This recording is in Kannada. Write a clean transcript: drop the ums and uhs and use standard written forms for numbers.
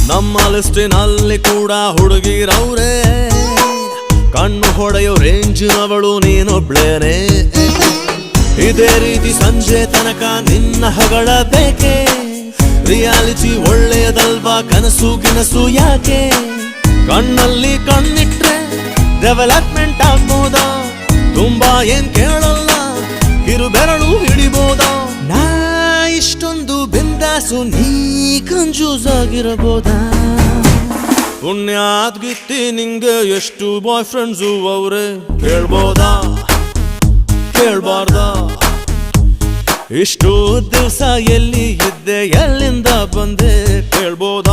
ನಮ್ಮ ಲಿಸ್ಟಿನಲ್ಲಿ ಕೂಡ ಹುಡುಗಿರವ್ರೆ, ಕಣ್ಣು ಹೊಡೆಯೋ ರೇಂಜಿನವಳು ನೀನೊಬ್ಳೇನೆ. ಇದೇ ರೀತಿ ಸಂಜೆ ತನಕ ನಿನ್ನ ಹೊಗಳಬೇಕೆ? ರಿಯಾಲಿಟಿ ಒಳ್ಳೆಯದಲ್ವಾ, ಕನಸು ಗಿನಸು ಯಾಕೆ? ಕಣ್ಣಲ್ಲಿ ಕಣ್ಣಿಟ್ರೆ ಡೆವಲಪ್ಮೆಂಟ್ ಆಗ್ಬೋದಾ? ತುಂಬಾ ಏನ್ ಕೇಳಲ್ಲ, ಕಿರುಬೆರಳು ಹಿಡಿಬೋದಾ? ನಾ ಇಷ್ಟೊಂದು ಬಿಂದಾಸು, ನೀ ಕಂಜೂಸ್ ಆಗಿರಬಹುದಾ? ಪುಣ್ಯಾದ್ಗಿತ್ತಿ ನಿಂಗೆ ಎಷ್ಟು ಬಾಯ್ ಫ್ರೆಂಡ್ಸು ಅವ್ರೆ, ಕೇಳ್ಬೋದಾ ಕೇಳ್ಬಾರ್ದ? ಇಷ್ಟು ದಿವಸ ಎಲ್ಲಿ ಇದ್ದೆ, ಎಲ್ಲಿಂದ ಬಂದೆ, ಕೇಳ್ಬೋದ?